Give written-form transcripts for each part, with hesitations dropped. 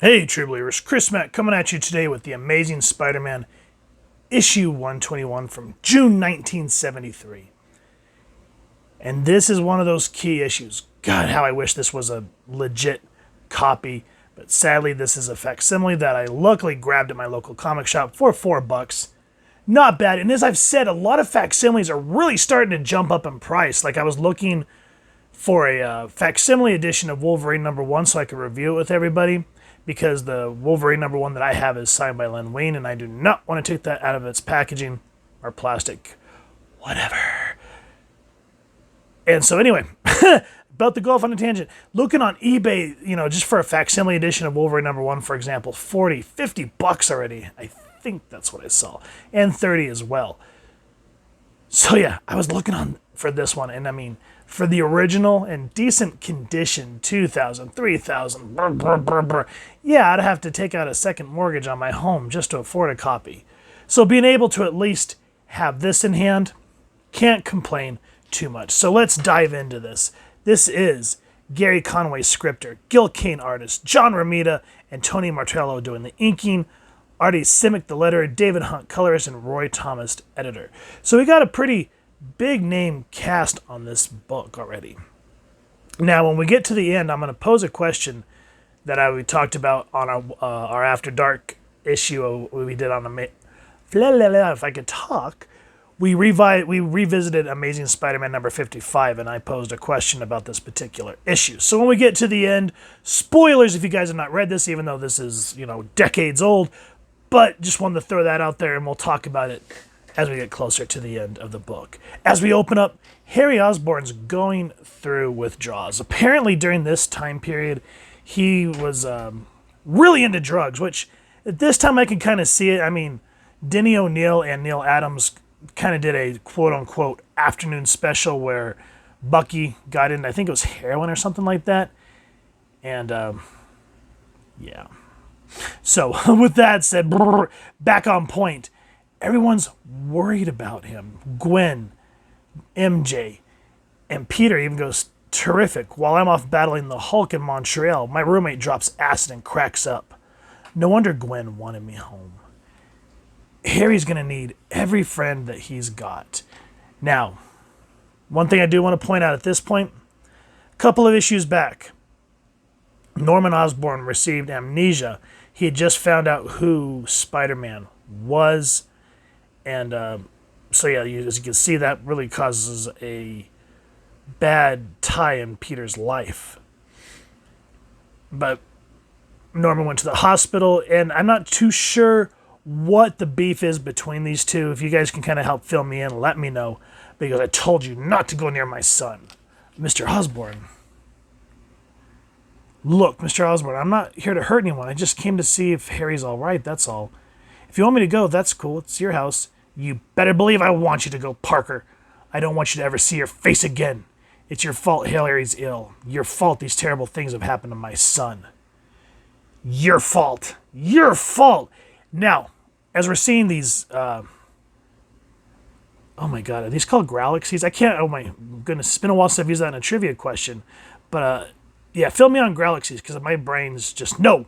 Hey, True Believers, Chris Mack coming at you today with the Amazing Spider-Man issue 121 from June 1973. And this is one of those key issues. God, how I wish this was a legit copy, but sadly this is a facsimile that I luckily grabbed at my local comic shop for $4. Not bad, and as I've said, a lot of facsimiles are really starting to jump up in price. Like I was looking for a facsimile edition of Wolverine #1 so I could review it with everybody, because the Wolverine #1 that I have is signed by Len Wein, and I do not want to take that out of its packaging or plastic, whatever. And so anyway, about to go off on a tangent. Looking on eBay, just for a facsimile edition of Wolverine #1, for example, 40, $50 already. I think that's what I saw. And 30 as well. So yeah, I was looking on for this one, and I mean, for the original and decent condition, 2,000, 3,000, yeah, I'd have to take out a second mortgage on my home just to afford a copy. So being able to at least have this in hand, can't complain too much. So let's dive into this. This is Gary Conway scripter, Gil Kane artist, John Romita and Tony Martello doing the inking, Artie Simic the letterer, David Hunt colorist, and Roy Thomas editor. So we got a pretty big name cast on this book already. Now, when we get to the end, I'm going to pose a question that we talked about on our After Dark issue we did on if I could talk. We revisited Amazing Spider-Man number 55, and I posed a question about this particular issue. So when we get to the end, spoilers if you guys have not read this, even though this is, decades old, but just wanted to throw that out there, and we'll talk about it as we get closer to the end of the book. As we open up, Harry Osborn's going through withdrawals. Apparently during this time period, he was really into drugs, which at this time I can kind of see it. I mean, Denny O'Neil and Neil Adams kind of did a quote-unquote afternoon special where Bucky got in, I think it was heroin or something like that. And, yeah. So, with that said, back on point. Everyone's worried about him. Gwen, MJ, and Peter even goes, terrific. While I'm off battling the Hulk in Montreal, my roommate drops acid and cracks up. No wonder Gwen wanted me home. Harry's going to need every friend that he's got. Now, one thing I do want to point out at this point, a couple of issues back, Norman Osborn received amnesia. He had just found out who Spider-Man was. And so yeah, as you can see, that really causes a bad tie in Peter's life. But Norman went to the hospital, and I'm not too sure what the beef is between these two. If you guys can kind of help fill me in, let me know. Because I told you not to go near my son, Mr. Osborn. Look, Mr. Osborn, I'm not here to hurt anyone. I just came to see if Harry's all right, that's all. If you want me to go, that's cool. It's your house. You better believe I want you to go, Parker. I don't want you to ever see your face again. It's your fault Harry's ill. Your fault these terrible things have happened to my son. Your fault. Your fault. Now, as we're seeing these, oh my God, are these called galaxies? I can't, oh my goodness, it's been a while since I've used that in a trivia question. But, yeah, fill me on galaxies, because my brain's just, no.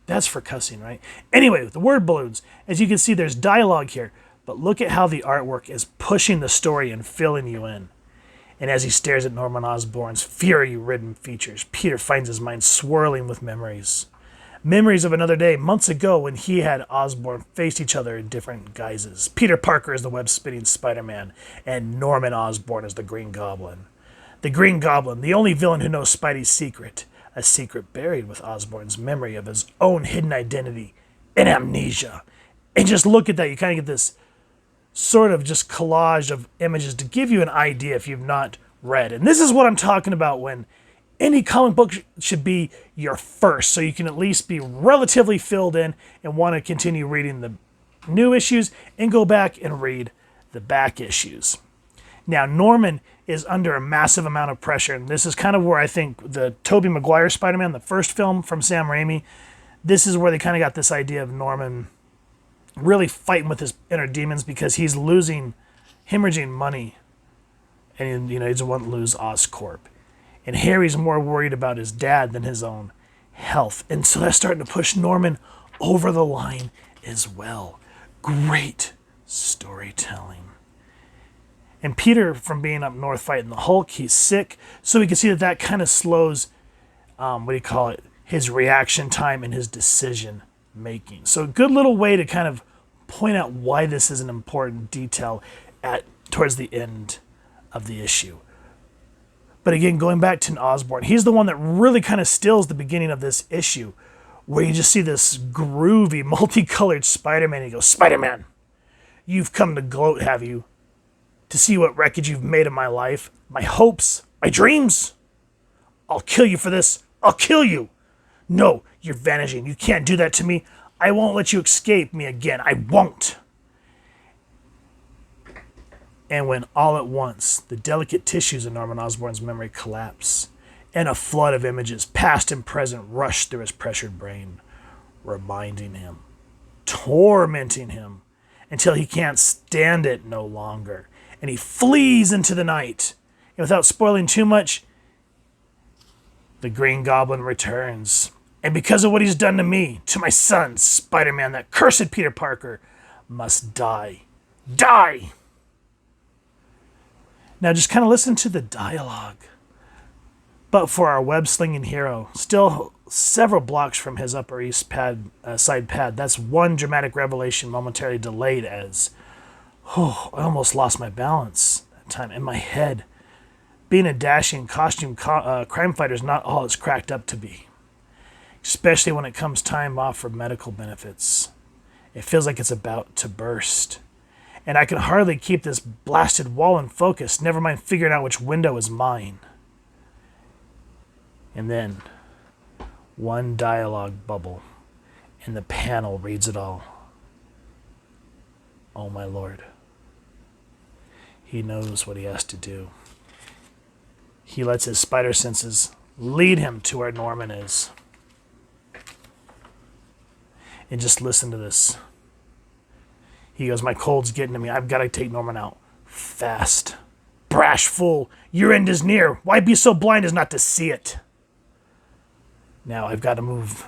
That's for cussing, right? Anyway, the word balloons. As you can see, there's dialogue here, but look at how the artwork is pushing the story and filling you in. And as he stares at Norman Osborn's fury-ridden features, Peter finds his mind swirling with memories. Memories of another day, months ago, when he had Osborn faced each other in different guises. Peter Parker is the web-spinning Spider-Man, and Norman Osborn is the Green Goblin. The Green Goblin, the only villain who knows Spidey's secret. A secret buried with Osborn's memory of his own hidden identity and amnesia. And just look at that. You kind of get this sort of just collage of images to give you an idea if you've not read. And this is what I'm talking about when any comic book should be your first, so you can at least be relatively filled in and want to continue reading the new issues and go back and read the back issues. Now, Norman is under a massive amount of pressure, and this is kind of where I think the Tobey Maguire Spider-Man, the first film from Sam Raimi, this is where they kind of got this idea of Norman really fighting with his inner demons because he's hemorrhaging money, and he doesn't want to lose Oscorp. And Harry's more worried about his dad than his own health. And so that's starting to push Norman over the line as well. Great storytelling. And Peter, from being up north fighting the Hulk, he's sick. So we can see that kind of slows, his reaction time and his decision making. So a good little way to kind of point out why this is an important detail towards the end of the issue. But again, going back to Osborn, he's the one that really kind of steals the beginning of this issue, where you just see this groovy, multicolored Spider-Man. He goes, "Spider-Man, you've come to gloat, have you? To see what wreckage you've made of my life, my hopes, my dreams? I'll kill you for this. I'll kill you. No, you're vanishing. You can't do that to me. I won't let you escape me again. I won't." And when all at once the delicate tissues of Norman Osborn's memory collapse, and a flood of images, past and present, rush through his pressured brain, reminding him, tormenting him, until he can't stand it no longer, and he flees into the night. And without spoiling too much, the Green Goblin returns. And because of what he's done to me, to my son, Spider-Man, that cursed Peter Parker must die. Die! Now just kind of listen to the dialogue. But for our web-slinging hero, still several blocks from his Upper East side pad, that's one dramatic revelation momentarily delayed as, I almost lost my balance that time in my head. Being a dashing costume crime fighter is not all it's cracked up to be. Especially when it comes time off for medical benefits. It feels like it's about to burst. And I can hardly keep this blasted wall in focus, never mind figuring out which window is mine. And then, one dialogue bubble, and the panel reads it all. Oh my Lord. He knows what he has to do. He lets his spider senses lead him to where Norman is. And just listen to this. He goes, "My cold's getting to me. I've got to take Norman out. Fast. Brash fool. Your end is near. Why be so blind as not to see it? Now I've got to move.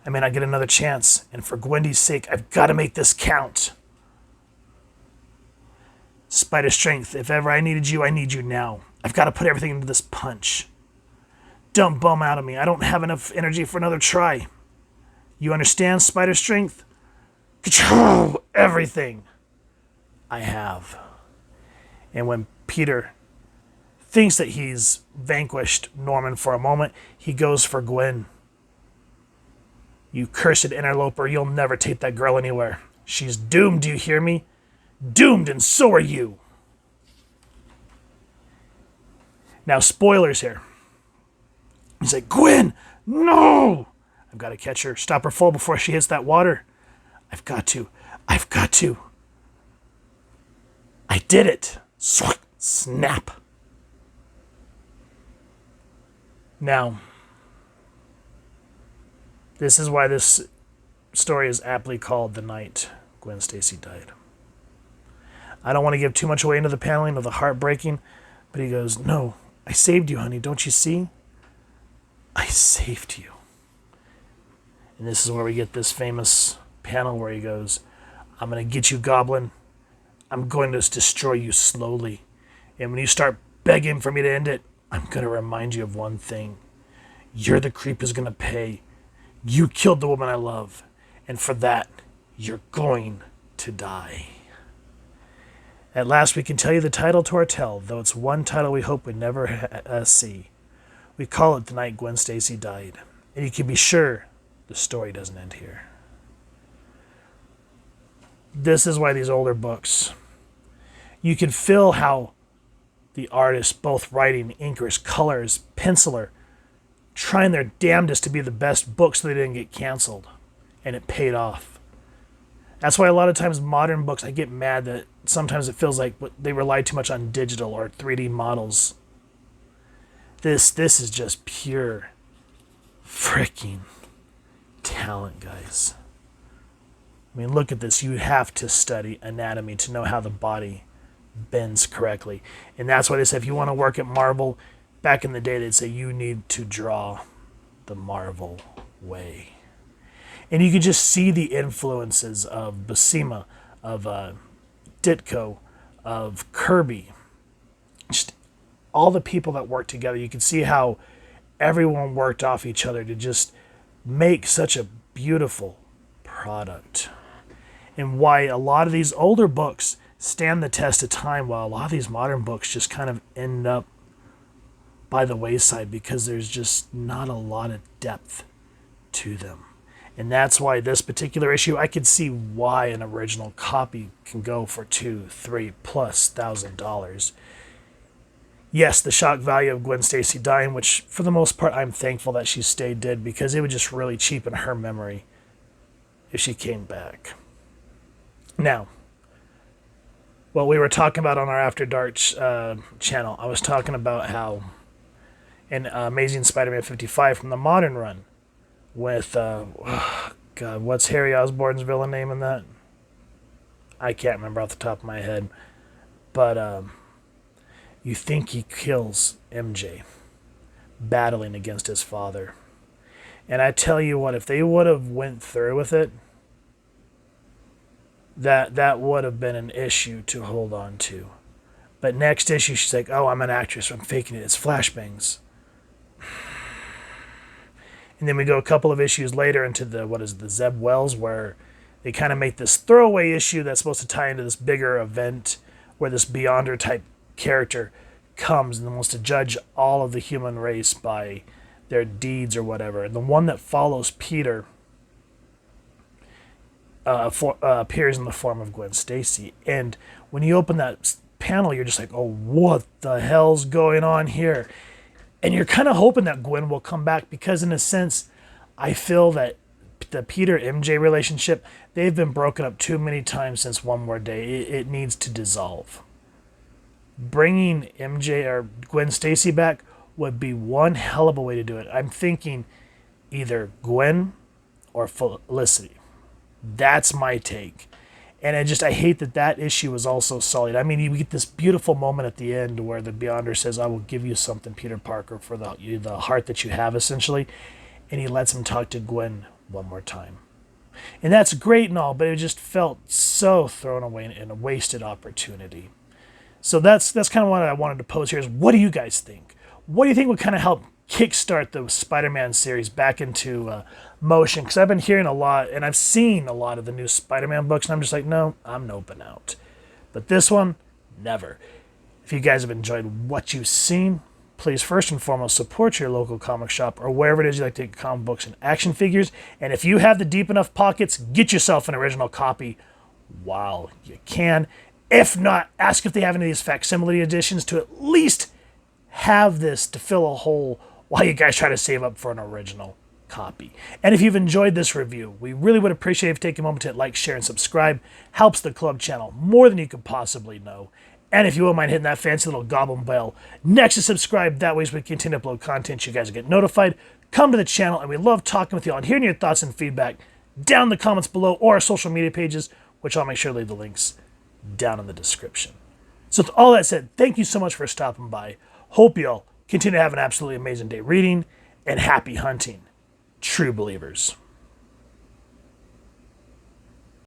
I may not get another chance. And for Gwendy's sake, I've got to make this count. Spider strength. If ever I needed you, I need you now. I've got to put everything into this punch. Don't bum out of me. I don't have enough energy for another try. You understand, spider strength? Control everything I have." And when Peter thinks that he's vanquished Norman for a moment, he goes for Gwen. "You cursed interloper, you'll never take that girl anywhere. She's doomed, do you hear me? Doomed, and so are you." Now, spoilers here. He's like, "Gwen, no! I've got to catch her, stop her fall before she hits that water. I've got to. I did it." Snap. Now, this is why this story is aptly called The Night Gwen Stacy Died. I don't want to give too much away into the paneling of the heartbreaking, but he goes, "No, I saved you, honey. Don't you see? I saved you." And this is where we get this famous panel where he goes, "I'm going to get you, Goblin. I'm going to destroy you slowly. And when you start begging for me to end it, I'm going to remind you of one thing. You're the creep who's going to pay. You killed the woman I love. And for that, you're going to die." At last, we can tell you the title to our tale, though it's one title we hope we never see. We call it The Night Gwen Stacy Died. And you can be sure the story doesn't end here. This is why these older books, you can feel how the artists, both writing, inkers, colors, penciler, trying their damnedest to be the best book so they didn't get canceled. And it paid off. That's why a lot of times modern books, I get mad that sometimes it feels like they rely too much on digital or 3D models. This is just pure freaking talent, guys. I mean, look at this. You have to study anatomy to know how the body bends correctly. And that's why they say if you want to work at Marvel, back in the day, they'd say you need to draw the Marvel way. And you could just see the influences of Buscema, of Ditko, of Kirby, just all the people that worked together. You can see how everyone worked off each other to just make such a beautiful product. And why a lot of these older books stand the test of time while a lot of these modern books just kind of end up by the wayside because there's just not a lot of depth to them. And that's why this particular issue, I could see why an original copy can go for $2,000-3,000+. Yes, the shock value of Gwen Stacy dying, which for the most part I'm thankful that she stayed dead because it would just really cheapen her memory if she came back. Now, what we were talking about on our After Dark channel, I was talking about how in Amazing Spider-Man 55 from the modern run with, God, what's Harry Osborn's villain name in that? I can't remember off the top of my head. But you think he kills MJ battling against his father. And I tell you what, if they would have went through with it, that would have been an issue to hold on to. But next issue, she's like, oh, I'm an actress, I'm faking it, it's flashbangs. And then we go a couple of issues later into the Zeb Wells, where they kind of make this throwaway issue that's supposed to tie into this bigger event where this Beyonder type character comes and wants to judge all of the human race by their deeds or whatever. And the one that follows Peter appears in the form of Gwen Stacy. And when you open that panel, you're just like, oh, what the hell's going on here? And you're kind of hoping that Gwen will come back because, in a sense, I feel that the Peter-MJ relationship, they've been broken up too many times since One More Day. It needs to dissolve. Bringing MJ or Gwen Stacy back would be one hell of a way to do it. I'm thinking either Gwen or Felicity. That's my take. And I hate that issue was also sullied. I mean, you get this beautiful moment at the end where the Beyonder says, I will give you something, Peter Parker, for the heart that you have, essentially. And he lets him talk to Gwen one more time. And that's great and all, but it just felt so thrown away in a wasted opportunity. So that's kind of what I wanted to pose here is, what do you guys think? What do you think would kind of help kickstart the Spider-Man series back into motion? Because I've been hearing a lot, and I've seen a lot of the new Spider-Man books, and I'm just like, no, I'm noping out. But this one, never. If you guys have enjoyed what you've seen, please first and foremost support your local comic shop or wherever it is you like to get comic books and action figures. And if you have the deep enough pockets, get yourself an original copy while you can. If not, ask if they have any of these facsimile editions to at least have this to fill a hole while you guys try to save up for an original copy. And if you've enjoyed this review, we really would appreciate if you take a moment to hit like, share, and subscribe. Helps the club channel more than you could possibly know. And if you wouldn't mind hitting that fancy little goblin bell next to subscribe, that way as we continue to upload content, you guys will get notified. Come to the channel, and we love talking with you all and hearing your thoughts and feedback down in the comments below or our social media pages, which I'll make sure to leave the links down in the description. So with all that said, thank you so much for stopping by. Hope you all continue to have an absolutely amazing day reading, and happy hunting, true believers.